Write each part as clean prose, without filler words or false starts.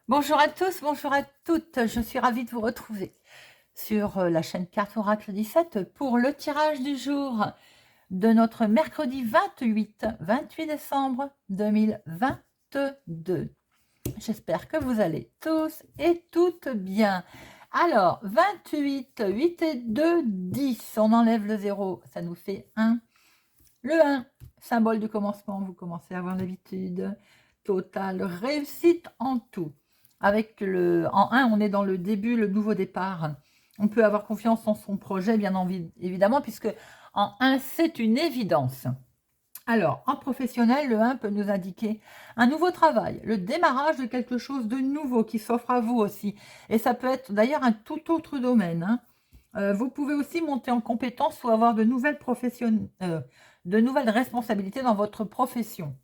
Bonjour à tous, bonjour à toutes. Je suis ravie de vous retrouver sur la chaîne Carte Oracle 17 pour le tirage du jour de notre mercredi 28 décembre 2022. J'espère que vous allez tous et toutes bien. Alors, 28, 8 et 2, 10. On enlève le 0, ça nous fait 1. Le 1, symbole du commencement, vous commencez à avoir l'habitude. Totale réussite en tout. Avec en 1, on est dans le début, le nouveau départ. On peut avoir confiance en son projet, bien évidemment, puisque en 1, c'est une évidence. Alors, en professionnel, le 1 peut nous indiquer un nouveau travail, le démarrage de quelque chose de nouveau qui s'offre à vous aussi. Et ça peut être d'ailleurs un tout autre domaine. Vous pouvez aussi monter en compétence ou avoir de nouvelles responsabilités dans votre profession.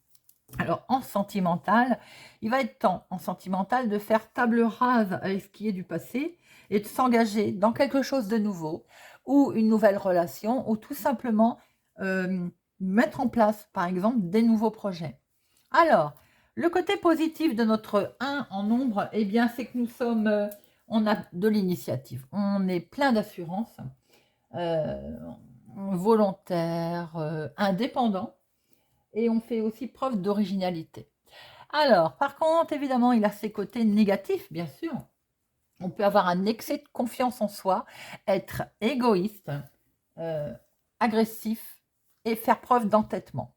Alors, en sentimental, il va être temps, en sentimental, de faire table rase avec ce qui est du passé et de s'engager dans quelque chose de nouveau ou une nouvelle relation ou tout simplement mettre en place, par exemple, des nouveaux projets. Alors, le côté positif de notre 1 en nombre, eh bien, c'est que nous sommes, on a de l'initiative, on est plein d'assurance, euh, volontaire, indépendant, et on fait aussi preuve d'originalité. Alors, par contre, évidemment, il a ses côtés négatifs, bien sûr. On peut avoir un excès de confiance en soi, être égoïste, euh, agressif et faire preuve d'entêtement.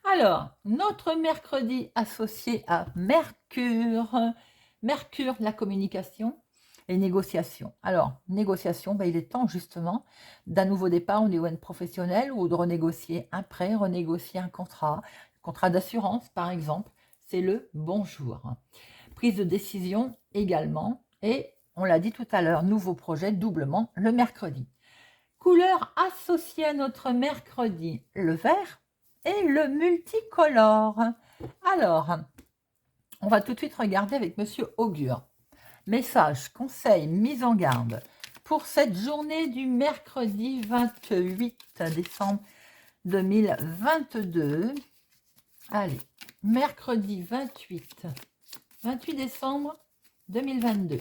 Alors, notre mercredi associé à Mercure, Mercure, la communication et négociation. Alors, négociation, il est temps justement d'un nouveau départ au niveau professionnel ou de renégocier un prêt, renégocier un contrat d'assurance par exemple. C'est le bonjour. Prise de décision également. Et on l'a dit tout à l'heure, nouveau projet doublement le mercredi. Couleur associée à notre mercredi, le vert et le multicolore. Alors, on va tout de suite regarder avec Monsieur Augure. Message, conseil, mise en garde pour cette journée du mercredi 28 décembre 2022. Allez, mercredi 28 décembre 2022.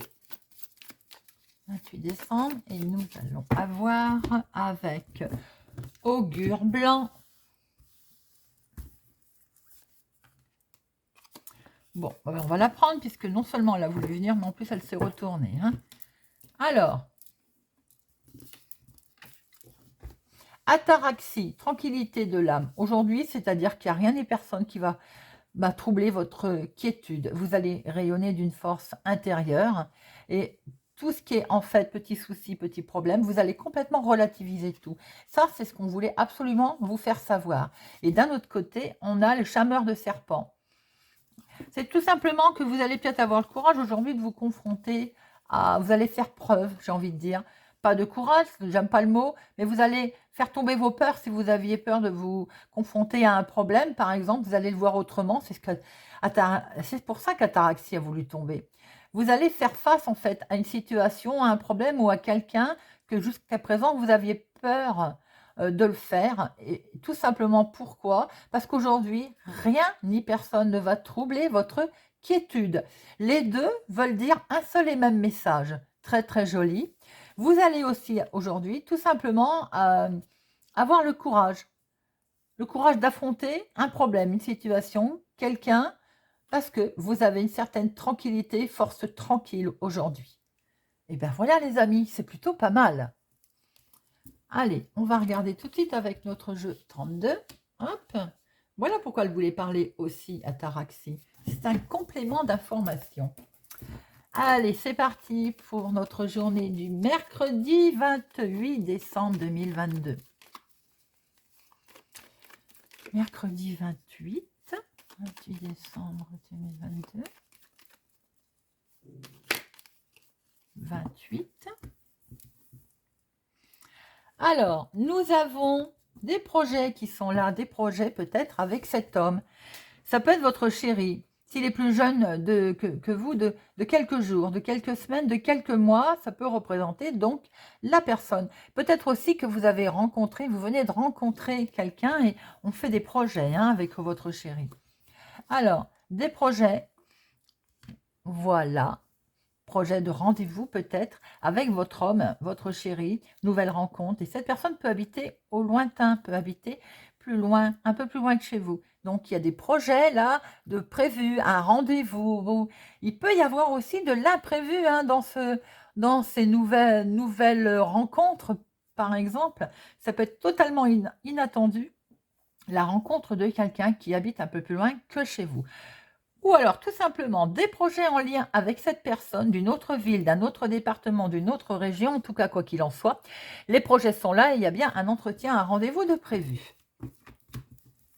28 décembre et nous allons avoir avec Augure blanc. Bon, on va la prendre puisque non seulement elle a voulu venir, mais en plus elle s'est retournée. Alors, ataraxie, tranquillité de l'âme. Aujourd'hui, c'est-à-dire qu'il n'y a rien ni personne qui va troubler votre quiétude. Vous allez rayonner d'une force intérieure et tout ce qui est en fait petits soucis, petits problèmes, vous allez complètement relativiser tout. Ça, c'est ce qu'on voulait absolument vous faire savoir. Et d'un autre côté, on a le chameur de serpent. C'est tout simplement que vous allez peut-être avoir le courage aujourd'hui de vous confronter à... Vous allez faire preuve, j'ai envie de dire. Pas de courage, j'aime pas le mot, mais vous allez faire tomber vos peurs si vous aviez peur de vous confronter à un problème, par exemple, vous allez le voir autrement. C'est pour ça qu'Ataraxie a voulu tomber. Vous allez faire face en fait à une situation, à un problème ou à quelqu'un que jusqu'à présent vous aviez peur de le faire. Et tout simplement pourquoi? Parce qu'aujourd'hui, rien ni personne ne va troubler votre quiétude. Les deux veulent dire un seul et même message. Très très joli. Vous allez aussi aujourd'hui tout simplement avoir le courage d'affronter un problème, une situation, quelqu'un, parce que vous avez une certaine tranquillité, force tranquille aujourd'hui. Et bien voilà les amis, c'est plutôt pas mal. Allez, on va regarder tout de suite avec notre jeu 32. Hop. Voilà pourquoi elle voulait parler aussi à Taraxi. C'est un complément d'information. Allez, c'est parti pour notre journée du mercredi 28 décembre 2022. Mercredi 28 décembre 2022. 28. Alors, nous avons des projets qui sont là, des projets peut-être avec cet homme. Ça peut être votre chéri. S'il est plus jeune que vous de quelques jours, de quelques semaines, de quelques mois, ça peut représenter donc la personne. Peut-être aussi que vous avez rencontré, vous venez de rencontrer quelqu'un et on fait des projets avec votre chéri. Alors, des projets Voilà. Projet de rendez-vous peut-être avec votre homme, votre chéri, nouvelle rencontre. Et cette personne peut habiter au lointain, peut habiter plus loin, un peu plus loin que chez vous. Donc il y a des projets là de prévus, un rendez-vous. Il peut y avoir aussi de l'imprévu hein, dans ces nouvelles rencontres, par exemple. Ça peut être totalement inattendu, la rencontre de quelqu'un qui habite un peu plus loin que chez vous. Ou alors tout simplement des projets en lien avec cette personne d'une autre ville, d'un autre département, d'une autre région, en tout cas quoi qu'il en soit. Les projets sont là et il y a bien un entretien, un rendez-vous de prévu.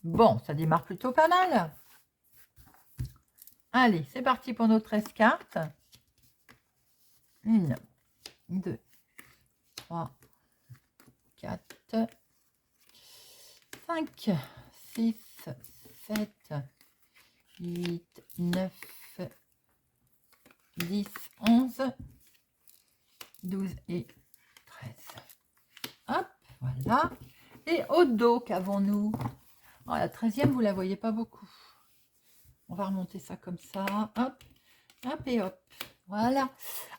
Bon, ça démarre plutôt pas mal. Allez, c'est parti pour nos 13 cartes. 1, 2, 3, 4, 5, 6, 7, 8, 9, 10, 11, 12 et 13. Hop, voilà. Et au dos, qu'avons-nous? Oh, la 13e, vous ne la voyez pas beaucoup. On va remonter ça comme ça. Hop, hop et hop. Voilà.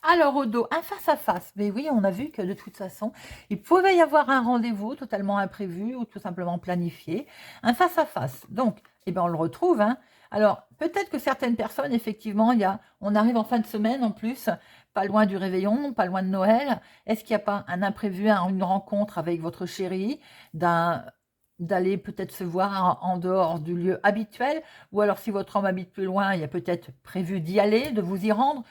Alors, au dos, un face-à-face. Mais oui, on a vu que de toute façon, il pouvait y avoir un rendez-vous totalement imprévu ou tout simplement planifié. Un face-à-face. Donc, eh ben, on le retrouve. Hein. Alors, peut-être que certaines personnes, effectivement, on arrive en fin de semaine en plus, pas loin du réveillon, pas loin de Noël. Est-ce qu'il n'y a pas un imprévu, une rencontre avec votre chéri, d'aller peut-être se voir en dehors du lieu habituel, ou alors si votre homme habite plus loin, il y a peut-être prévu d'y aller, de vous y rendre.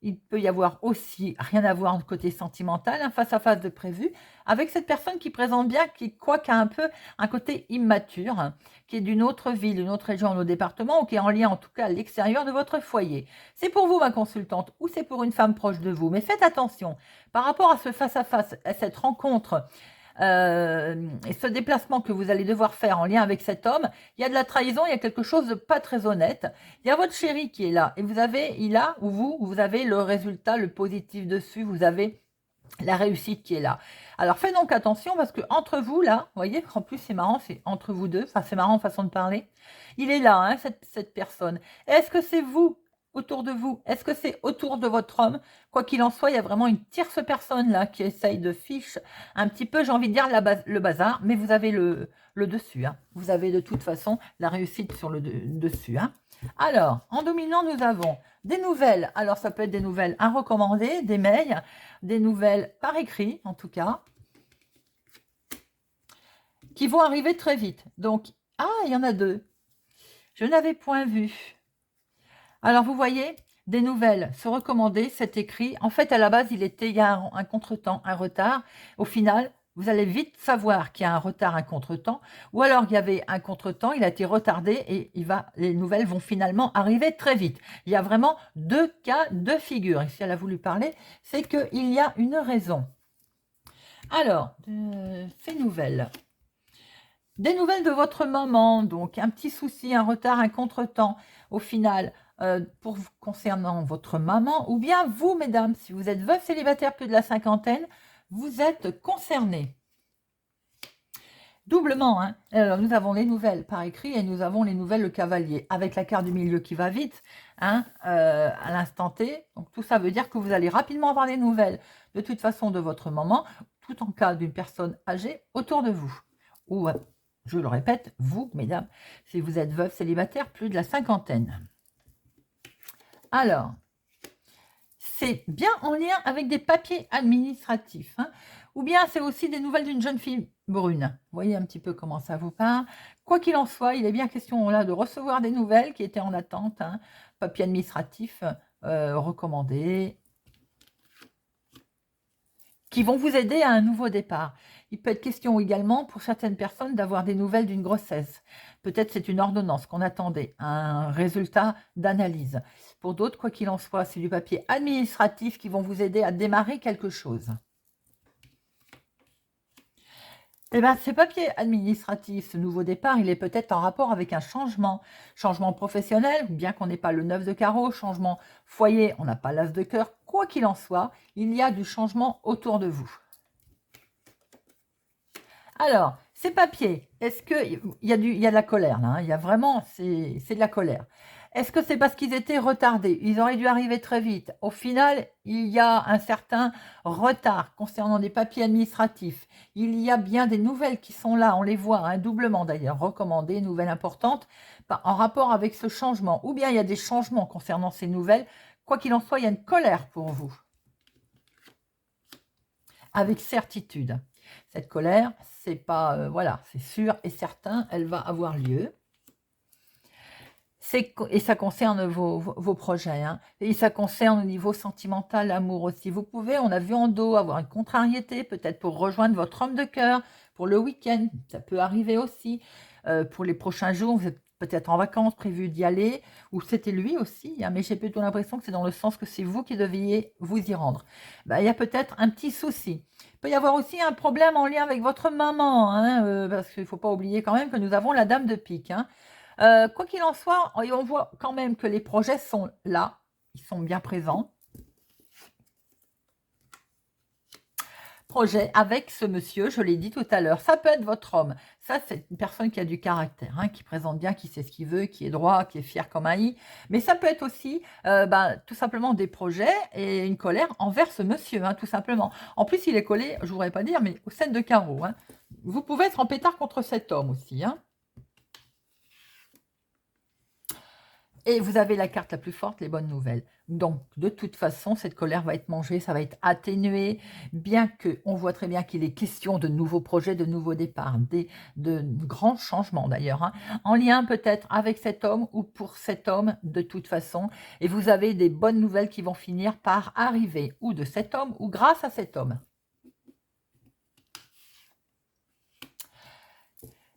Il peut y avoir aussi, rien à voir du côté sentimental, un face-à-face de prévu, avec cette personne qui présente bien, qui croit qu'il a un peu un côté immature, hein, qui est d'une autre ville, d'une autre région, d'un autre département, ou qui est en lien en tout cas à l'extérieur de votre foyer. C'est pour vous, ma consultante, ou c'est pour une femme proche de vous. Mais faites attention, par rapport à ce face-à-face, à cette rencontre, et ce déplacement que vous allez devoir faire en lien avec cet homme, il y a de la trahison, il y a quelque chose de pas très honnête. Il y a votre chéri qui est là et il a ou vous avez le résultat, le positif dessus, vous avez la réussite qui est là. Alors faites donc attention parce que entre vous là, vous voyez, en plus c'est marrant, c'est entre vous deux, enfin c'est marrant façon de parler. Il est là, hein, cette personne. Est-ce que c'est vous autour de vous? Est-ce que c'est autour de votre homme? Quoi qu'il en soit, il y a vraiment une tierce personne là qui essaye de fiche un petit peu, j'ai envie de dire, le bazar, mais vous avez le dessus. Hein. Vous avez de toute façon la réussite sur le dessus. Hein. Alors, en dominant, nous avons des nouvelles. Alors, ça peut être des nouvelles à recommander, des mails, des nouvelles par écrit, en tout cas, qui vont arriver très vite. Donc, il y en a 2. Je n'avais point vu. Alors, vous voyez, des nouvelles se recommander, c'est écrit. En fait, à la base, il y a un contretemps, un retard. Au final, vous allez vite savoir qu'il y a un retard, un contretemps. Ou alors, il y avait un contretemps, il a été retardé et les nouvelles vont finalement arriver très vite. Il y a vraiment 2 cas, 2 figures. Et si elle a voulu parler, c'est qu'il y a une raison. Alors, ces nouvelles. Des nouvelles de votre maman, donc un petit souci, un retard, un contretemps. Au final, concernant votre maman, ou bien vous, mesdames, si vous êtes veuve célibataire plus de la cinquantaine, vous êtes concernés. Doublement, hein. Alors, nous avons les nouvelles par écrit et nous avons les nouvelles le cavalier, avec la carte du milieu qui va vite, hein, à l'instant T. Donc, tout ça veut dire que vous allez rapidement avoir des nouvelles, de toute façon, de votre maman, tout en cas d'une personne âgée autour de vous. Ou, je le répète, vous, mesdames, si vous êtes veuve célibataire plus de la cinquantaine. Alors, c'est bien en lien avec des papiers administratifs, hein, ou bien c'est aussi des nouvelles d'une jeune fille brune. Vous voyez un petit peu comment ça vous parle. Quoi qu'il en soit, il est bien question là de recevoir des nouvelles qui étaient en attente, hein, papiers administratifs recommandés, qui vont vous aider à un nouveau départ. Il peut être question également pour certaines personnes d'avoir des nouvelles d'une grossesse. Peut-être c'est une ordonnance qu'on attendait, un résultat d'analyse. Pour d'autres, quoi qu'il en soit, c'est du papier administratif qui vont vous aider à démarrer quelque chose. Eh bien, ces papiers administratifs, ce nouveau départ, il est peut-être en rapport avec un changement. Changement professionnel, bien qu'on n'ait pas le 9 de carreau, changement foyer, on n'a pas l'as de cœur. Quoi qu'il en soit, il y a du changement autour de vous. Alors, ces papiers, est-ce qu'il y a de la colère là, hein, il y a vraiment, c'est de la colère. Est-ce que c'est parce qu'ils étaient retardés? Ils auraient dû arriver très vite. Au final, il y a un certain retard concernant des papiers administratifs. Il y a bien des nouvelles qui sont là, on les voit, hein, doublement d'ailleurs, recommandées, nouvelles importantes, en rapport avec ce changement. Ou bien il y a des changements concernant ces nouvelles. Quoi qu'il en soit, il y a une colère pour vous. Avec certitude. Cette colère, c'est pas, voilà, c'est sûr et certain, elle va avoir lieu. Et ça concerne vos projets, hein. Et ça concerne au niveau sentimental, l'amour aussi. Vous pouvez, on a vu en dos, avoir une contrariété, peut-être pour rejoindre votre homme de cœur, pour le week-end, ça peut arriver aussi. Pour les prochains jours, vous êtes peut-être en vacances, prévu d'y aller, ou c'était lui aussi, hein, mais j'ai plutôt l'impression que c'est dans le sens que c'est vous qui deviez vous y rendre. Ben, il y a peut-être un petit souci. Il peut y avoir aussi un problème en lien avec votre maman, hein, parce qu'il ne faut pas oublier quand même que nous avons la dame de pique, hein. Quoi qu'il en soit, on voit quand même que les projets sont là, ils sont bien présents. Projet avec ce monsieur, je l'ai dit tout à l'heure, ça peut être votre homme. Ça, c'est une personne qui a du caractère, hein, qui présente bien, qui sait ce qu'il veut, qui est droit, qui est fier comme un i. Mais ça peut être aussi tout simplement des projets et une colère envers ce monsieur, hein, tout simplement. En plus, il est collé, je ne voudrais pas dire, mais au 7 de carreau, hein. Vous pouvez être en pétard contre cet homme aussi, hein. Et vous avez la carte la plus forte, les bonnes nouvelles. Donc, de toute façon, cette colère va être mangée, ça va être atténué, bien qu'on voit très bien qu'il est question de nouveaux projets, de nouveaux départs, de grands changements d'ailleurs, hein, en lien peut-être avec cet homme ou pour cet homme de toute façon. Et vous avez des bonnes nouvelles qui vont finir par arriver, ou de cet homme, ou grâce à cet homme.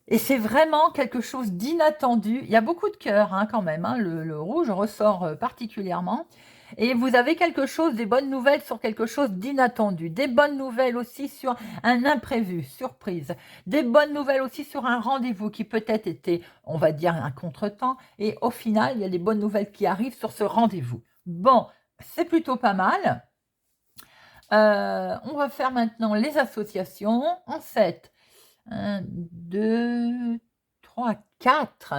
Et c'est vraiment quelque chose d'inattendu. Il y a beaucoup de cœur, hein, quand même, hein. Le rouge ressort particulièrement. Et vous avez quelque chose, des bonnes nouvelles sur quelque chose d'inattendu. Des bonnes nouvelles aussi sur un imprévu, surprise. Des bonnes nouvelles aussi sur un rendez-vous qui peut-être était, on va dire, un contretemps. Et au final, il y a des bonnes nouvelles qui arrivent sur ce rendez-vous. Bon, c'est plutôt pas mal. On va faire maintenant les associations. En 7. 1, 2, 3, 4.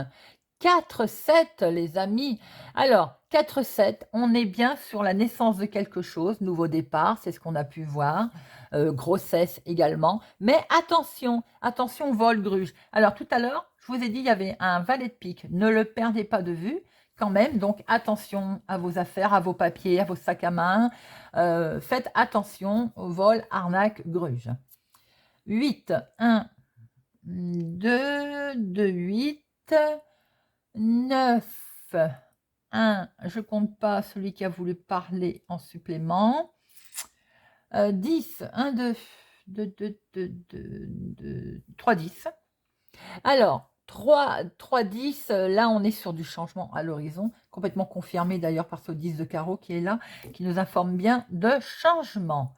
4, 7, les amis. Alors, 4, 7, on est bien sur la naissance de quelque chose, nouveau départ, c'est ce qu'on a pu voir. Grossesse également. Mais attention, attention, vol, gruge. Alors, tout à l'heure, je vous ai dit, il y avait un valet de pique. Ne le perdez pas de vue quand même. Donc, attention à vos affaires, à vos papiers, à vos sacs à main. Faites attention au vol, arnaque, gruge. 8, 1, 2, 2, 8, 9, 1, je compte pas celui qui a voulu parler en supplément, 10, 1, 2, 2, 2, 2, 2, 2, 3, 10. Alors, 3, 3, 10, là on est sur du changement à l'horizon, complètement confirmé d'ailleurs par ce 10 de carreau qui est là, qui nous informe bien de changement.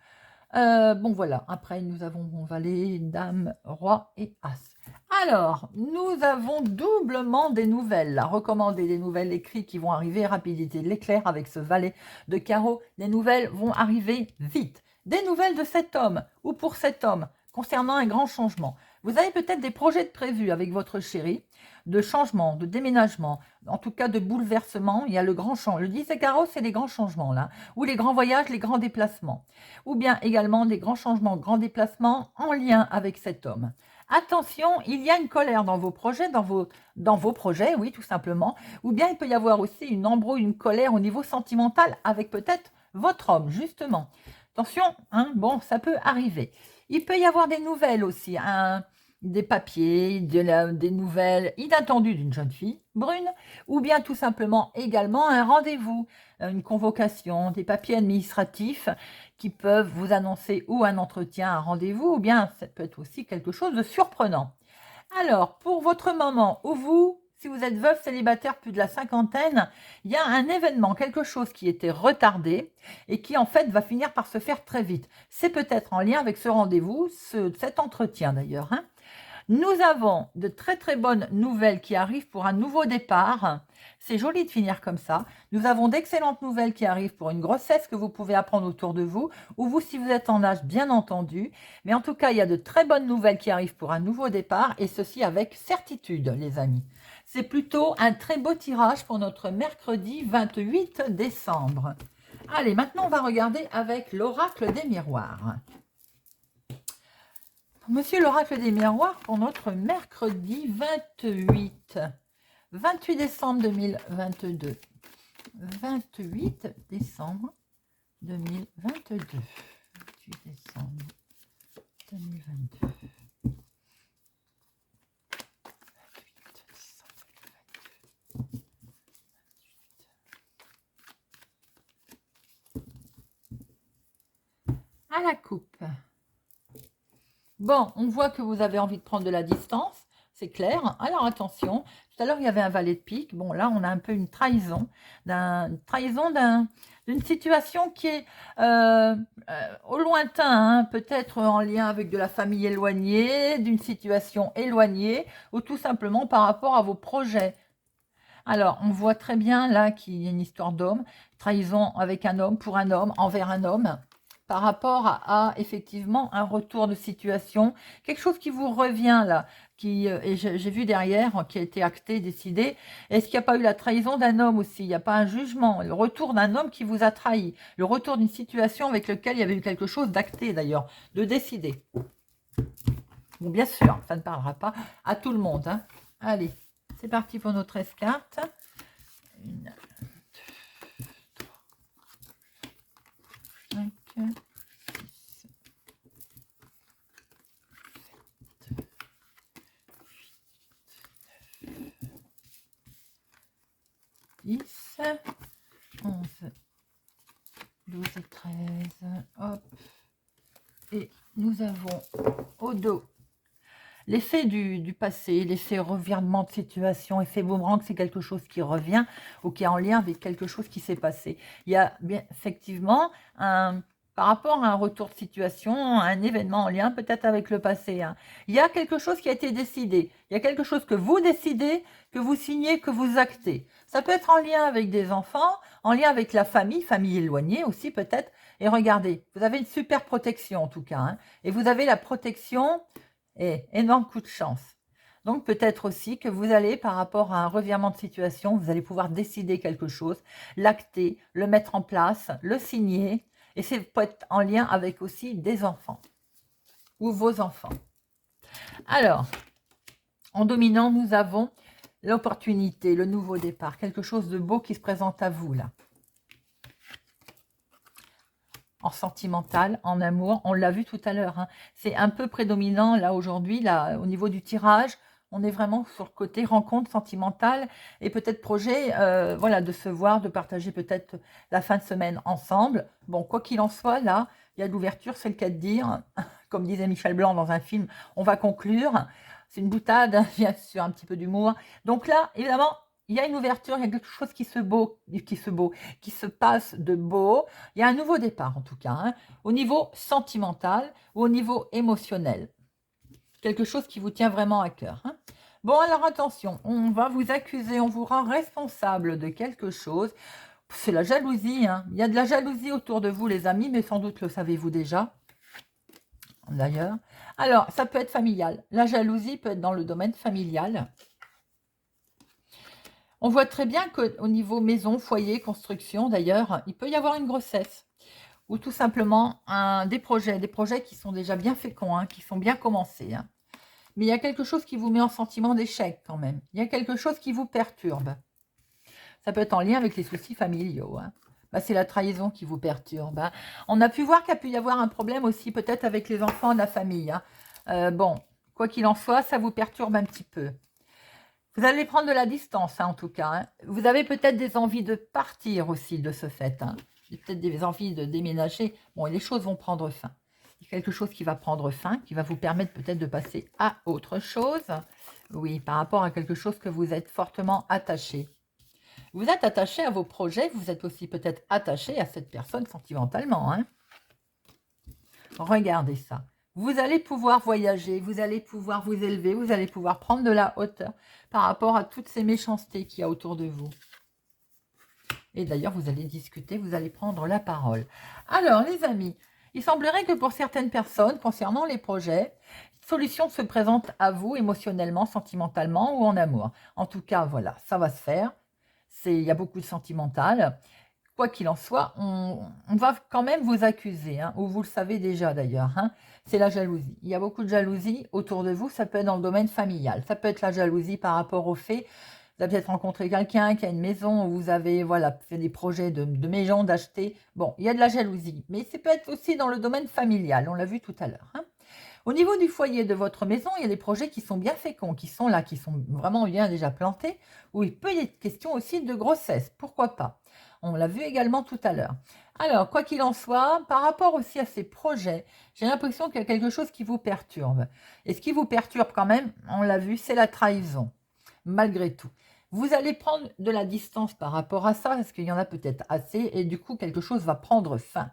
Bon voilà, après nous avons valet, dame, roi et as. Alors, nous avons doublement des nouvelles, là, recommandées, des nouvelles écrites qui vont arriver, rapidité de l'éclair avec ce valet de carreau, les nouvelles vont arriver vite. Des nouvelles de cet homme, ou pour cet homme, concernant un grand changement. Vous avez peut-être des projets de prévus avec votre chéri, de changement, de déménagement, en tout cas de bouleversement. Il y a le grand changement. Le 10 de carreau, c'est les grands changements, là, ou les grands voyages, les grands déplacements, ou bien également des grands changements, grands déplacements en lien avec cet homme. Attention, il y a une colère dans vos projets, dans vos projets, oui, tout simplement. Ou bien il peut y avoir aussi une embrouille, une colère au niveau sentimental avec peut-être votre homme, justement. Attention, hein, bon, ça peut arriver. Il peut y avoir des nouvelles aussi, des papiers, des nouvelles inattendues d'une jeune fille brune, ou bien tout simplement également un rendez-vous, une convocation, des papiers administratifs qui peuvent vous annoncer ou un entretien, un rendez-vous, ou bien ça peut être aussi quelque chose de surprenant. Alors, pour votre maman ou vous, si vous êtes veuve, célibataire, plus de la cinquantaine, il y a un événement, quelque chose qui était retardé et qui en fait va finir par se faire très vite. C'est peut-être en lien avec ce rendez-vous, cet entretien d'ailleurs, hein. Nous avons de très très bonnes nouvelles qui arrivent pour un nouveau départ. C'est joli de finir comme ça. Nous avons d'excellentes nouvelles qui arrivent pour une grossesse que vous pouvez apprendre autour de vous, ou vous si vous êtes en âge, bien entendu. Mais en tout cas, il y a de très bonnes nouvelles qui arrivent pour un nouveau départ, et ceci avec certitude, les amis. c'est plutôt un très beau tirage pour notre mercredi 28 décembre. Allez, maintenant on va regarder avec l'oracle des miroirs. Monsieur l'oracle des miroirs pour notre mercredi 28 décembre 2022. 28 décembre 2022. 28 décembre 2022. 28 décembre 2022. À la coupe. Bon, on voit que vous avez envie de prendre de la distance, c'est clair. Alors attention, tout à l'heure il y avait un valet de pique. Bon, là on a un peu une trahison, d'une situation qui est au lointain, hein, peut-être en lien avec de la famille éloignée, d'une situation éloignée, ou tout simplement par rapport à vos projets. Alors, on voit très bien là qu'il y a une histoire d'homme, trahison avec un homme, pour un homme, envers un homme, par rapport à effectivement un retour de situation, quelque chose qui vous revient là, et j'ai vu derrière, qui a été acté, décidé. Est-ce qu'il n'y a pas eu la trahison d'un homme aussi? Il n'y a pas un jugement, le retour d'un homme qui vous a trahi, le retour d'une situation avec laquelle il y avait eu quelque chose d'acté d'ailleurs, de décidé. Bon, bien sûr, ça ne parlera pas à tout le monde, hein. Allez, c'est parti pour notre escarte. 1, 2, 3, 5, 6, 7, 8, 9, 10, 11, 12 et 13. Hop. Et nous avons au dos l'effet du passé, l'effet revirement de situation, effet boomerang, c'est quelque chose qui revient ou qui est en lien avec quelque chose qui s'est passé. Il y a bien effectivement par rapport à un retour de situation, un événement en lien peut-être avec le passé. Hein. Il y a quelque chose qui a été décidé. Il y a quelque chose que vous décidez, que vous signez, que vous actez. Ça peut être en lien avec des enfants, en lien avec la famille éloignée aussi peut-être. Et regardez, vous avez une super protection en tout cas. Hein, et vous avez la protection et énorme coup de chance. Donc peut-être aussi que vous allez, par rapport à un revirement de situation, vous allez pouvoir décider quelque chose, l'acter, le mettre en place, le signer. Et c'est peut être en lien avec aussi des enfants ou vos enfants. Alors, en dominant, nous avons l'opportunité, le nouveau départ, quelque chose de beau qui se présente à vous là. En sentimental, en amour, on l'a vu tout à l'heure. Hein. C'est un peu prédominant là aujourd'hui, là au niveau du tirage. On est vraiment sur le côté rencontre sentimentale et peut-être projet, voilà, de se voir, de partager peut-être la fin de semaine ensemble. Bon, quoi qu'il en soit, là, il y a de l'ouverture, c'est le cas de dire. Comme disait Michel Blanc dans un film, on va conclure. C'est une boutade, bien sûr, un petit peu d'humour. Donc là, évidemment, il y a une ouverture, il y a quelque chose qui se passe de beau. Il y a un nouveau départ en tout cas, hein, au niveau sentimental ou au niveau émotionnel. Quelque chose qui vous tient vraiment à cœur. Hein. Bon, alors attention, on va vous accuser, on vous rend responsable de quelque chose. C'est la jalousie. Hein. Il y a de la jalousie autour de vous, les amis, mais sans doute le savez-vous déjà. D'ailleurs. Alors, ça peut être familial. La jalousie peut être dans le domaine familial. On voit très bien qu'au niveau maison, foyer, construction, d'ailleurs, il peut y avoir une grossesse. Ou tout simplement des projets qui sont déjà bien féconds, hein, qui sont bien commencés. Hein. Mais il y a quelque chose qui vous met en sentiment d'échec quand même. Il y a quelque chose qui vous perturbe. Ça peut être en lien avec les soucis familiaux. Hein. Bah, c'est la trahison qui vous perturbe. Hein. On a pu voir qu'il y a pu y avoir un problème aussi peut-être avec les enfants de la famille. Hein. Bon, quoi qu'il en soit, ça vous perturbe un petit peu. Vous allez prendre de la distance, hein, en tout cas. Hein. Vous avez peut-être des envies de partir aussi de ce fait. Hein. Peut-être des envies de déménager. Bon, les choses vont prendre fin. Il y a quelque chose qui va prendre fin, qui va vous permettre peut-être de passer à autre chose. Oui, par rapport à quelque chose que vous êtes fortement attaché. Vous êtes attaché à vos projets, vous êtes aussi peut-être attaché à cette personne sentimentalement. Hein. Regardez ça. Vous allez pouvoir voyager, vous allez pouvoir vous élever, vous allez pouvoir prendre de la hauteur par rapport à toutes ces méchancetés qu'il y a autour de vous. Et d'ailleurs, vous allez discuter, vous allez prendre la parole. Alors, les amis, Il semblerait que pour certaines personnes, concernant les projets, solution se présente à vous émotionnellement, sentimentalement ou en amour. En tout cas, voilà, ça va se faire. Il y a beaucoup de sentimental. Quoi qu'il en soit, on va quand même vous accuser, hein, ou vous le savez déjà d'ailleurs, hein, c'est la jalousie. Il y a beaucoup de jalousie autour de vous, ça peut être dans le domaine familial. Ça peut être la jalousie par rapport au fait, vous avez peut-être rencontré quelqu'un qui a une maison, où vous avez voilà, fait des projets de maison, d'acheter. Bon, il y a de la jalousie, mais ça peut être aussi dans le domaine familial, on l'a vu tout à l'heure. Hein. Au niveau du foyer de votre maison, il y a des projets qui sont bien féconds, qui sont là, qui sont vraiment bien déjà plantés, où il peut y être question aussi de grossesse, pourquoi pas. On l'a vu également tout à l'heure. Alors, quoi qu'il en soit, par rapport aussi à ces projets, j'ai l'impression qu'il y a quelque chose qui vous perturbe. Et ce qui vous perturbe quand même, on l'a vu, c'est la trahison, malgré tout. Vous allez prendre de la distance par rapport à ça, parce qu'il y en a peut-être assez, et du coup, quelque chose va prendre fin.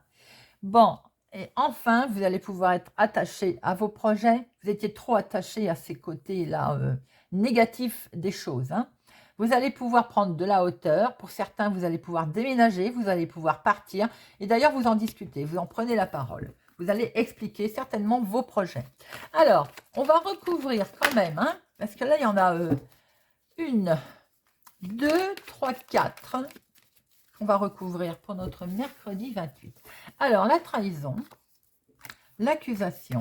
Bon, et enfin, vous allez pouvoir être attaché à vos projets. Vous étiez trop attaché à ces côtés-là négatifs des choses. Hein. Vous allez pouvoir prendre de la hauteur. Pour certains, vous allez pouvoir déménager, vous allez pouvoir partir. Et d'ailleurs, vous en discutez, vous en prenez la parole. Vous allez expliquer certainement vos projets. Alors, on va recouvrir quand même, hein, parce que là, il y en a une, deux, trois, quatre. On va recouvrir pour notre mercredi 28. Alors, la trahison, l'accusation,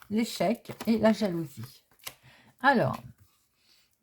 l'échec et la jalousie. Alors,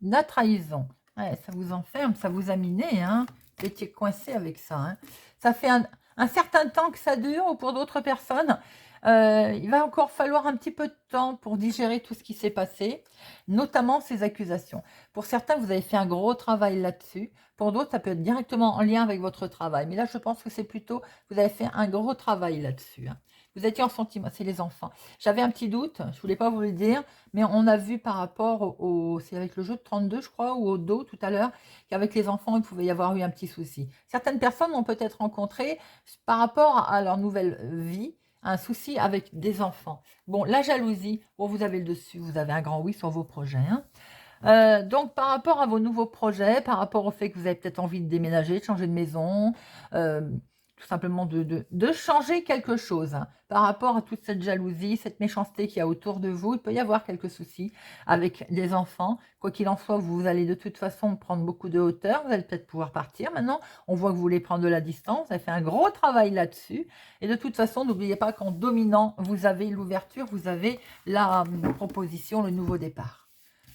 la trahison, ouais, ça vous enferme, ça vous a miné, hein. Vous étiez coincé avec ça. Hein. Ça fait un certain temps que ça dure, ou pour d'autres personnes, il va encore falloir un petit peu de temps pour digérer tout ce qui s'est passé, notamment ces accusations. Pour certains, vous avez fait un gros travail là-dessus. Pour d'autres, ça peut être directement en lien avec votre travail. Mais là, je pense que c'est plutôt, vous avez fait un gros travail là-dessus. Hein. Vous étiez en sentiment, c'est les enfants. J'avais un petit doute, je ne voulais pas vous le dire, mais on a vu par rapport c'est avec le jeu de 32, je crois, ou au dos tout à l'heure, qu'avec les enfants, il pouvait y avoir eu un petit souci. Certaines personnes ont peut-être rencontré, par rapport à leur nouvelle vie, un souci avec des enfants. Bon, la jalousie, bon, vous avez le dessus, vous avez un grand oui sur vos projets. Hein. Donc, par rapport à vos nouveaux projets, par rapport au fait que vous avez peut-être envie de déménager, de changer de maison, tout simplement de changer quelque chose, hein. Par rapport à toute cette jalousie, cette méchanceté qu'il y a autour de vous, il peut y avoir quelques soucis avec les enfants. Quoi qu'il en soit, vous allez de toute façon prendre beaucoup de hauteur, vous allez peut-être pouvoir partir. Maintenant, on voit que vous voulez prendre de la distance, vous avez fait un gros travail là-dessus. Et de toute façon, n'oubliez pas qu'en dominant, vous avez l'ouverture, vous avez la proposition, le nouveau départ.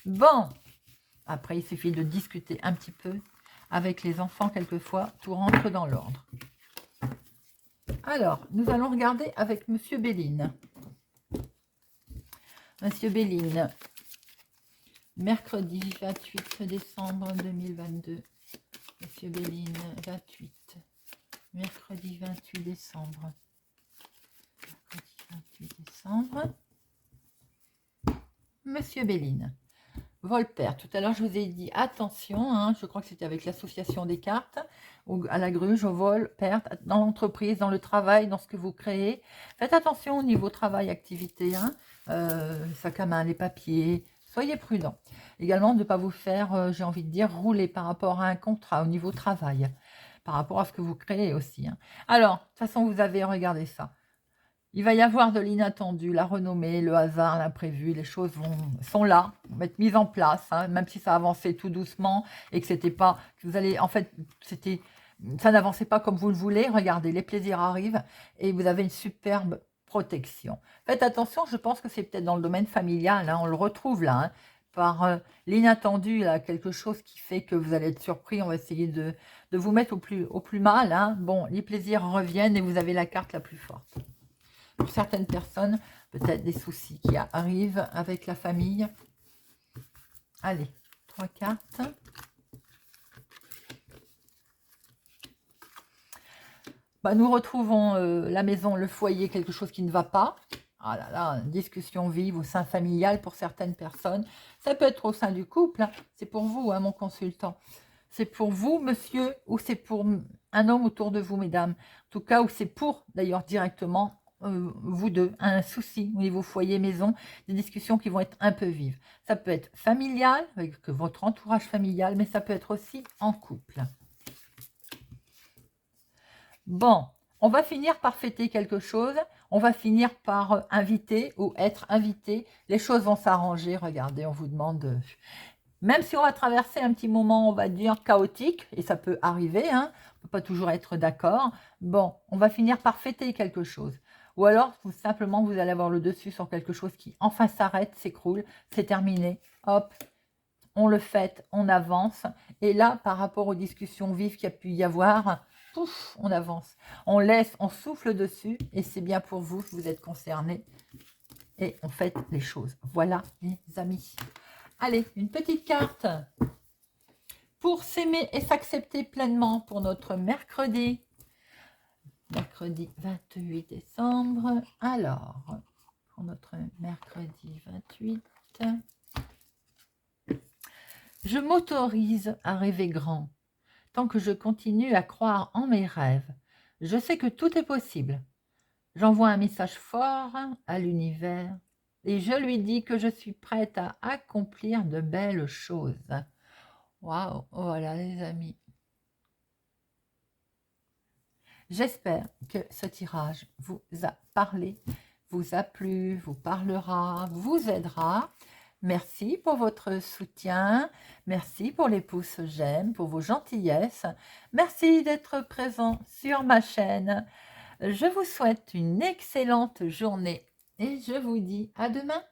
Bon, après, il suffit de discuter un petit peu avec les enfants quelquefois, tout rentre dans l'ordre. Alors, nous allons regarder avec Monsieur Béline. Monsieur Béline, mercredi 28 décembre 2022. Monsieur Béline, 28. Mercredi 28 décembre. Mercredi 28 décembre. Monsieur Béline. Volpère, tout à l'heure je vous ai dit attention, hein, je crois que c'était avec l'association des cartes, ou à la gruge, au vol, perte, dans l'entreprise, dans le travail, dans ce que vous créez. Faites attention au niveau travail, activité, hein, sac à main, les papiers, soyez prudent. Également de ne pas vous faire, j'ai envie de dire, rouler par rapport à un contrat au niveau travail, par rapport à ce que vous créez aussi. Hein. Alors, de toute façon, vous avez regardé ça. Il va y avoir de l'inattendu, la renommée, le hasard, l'imprévu, les choses sont là, vont être mises en place, hein, même si ça avançait tout doucement et que c'était pas, que vous allez, en fait, ça n'avançait pas comme vous le voulez. Regardez, les plaisirs arrivent et vous avez une superbe protection. Faites attention, je pense que c'est peut-être dans le domaine familial, hein, on le retrouve là, hein, par l'inattendu, là, quelque chose qui fait que vous allez être surpris. On va essayer de vous mettre au plus mal. Hein. Bon, les plaisirs reviennent et vous avez la carte la plus forte. Pour certaines personnes, peut-être des soucis qui arrivent avec la famille. Allez, 3 cartes. Bah, nous retrouvons la maison, le foyer, quelque chose qui ne va pas. Ah là là, une discussion vive au sein familial pour certaines personnes. Ça peut être au sein du couple. Hein. C'est pour vous, hein, mon consultant. C'est pour vous, monsieur, ou c'est pour un homme autour de vous, mesdames. En tout cas, ou c'est pour, d'ailleurs, directement, vous deux, un souci au niveau foyer, maison, des discussions qui vont être un peu vives. Ça peut être familial, avec votre entourage familial, mais ça peut être aussi en couple. Bon, on va finir par fêter quelque chose. on va finir par inviter ou être invité. Les choses vont s'arranger. Regardez, on vous demande, même si on va traverser un petit moment, on va dire chaotique, et ça peut arriver, hein, on ne peut pas toujours être d'accord. Bon, on va finir par fêter quelque chose. Ou alors, tout simplement, vous allez avoir le dessus sur quelque chose qui enfin s'arrête, s'écroule, c'est terminé. Hop, on le fête, on avance. Et là, par rapport aux discussions vives qu'il y a pu y avoir, pouf, on avance. On laisse, on souffle dessus et c'est bien pour vous, vous êtes concernés. Et on fête les choses. Voilà, les amis. Allez, une petite carte pour s'aimer et s'accepter pleinement pour notre mercredi. Mercredi 28 décembre. Alors, pour notre mercredi 28... Je m'autorise à rêver grand, tant que je continue à croire en mes rêves. Je sais que tout est possible. J'envoie un message fort à l'univers et je lui dis que je suis prête à accomplir de belles choses. Waouh, voilà les amis. J'espère que ce tirage vous a parlé, vous a plu, vous parlera, vous aidera. Merci pour votre soutien, merci pour les pouces j'aime, pour vos gentillesses. Merci d'être présent sur ma chaîne. Je vous souhaite une excellente journée et je vous dis à demain.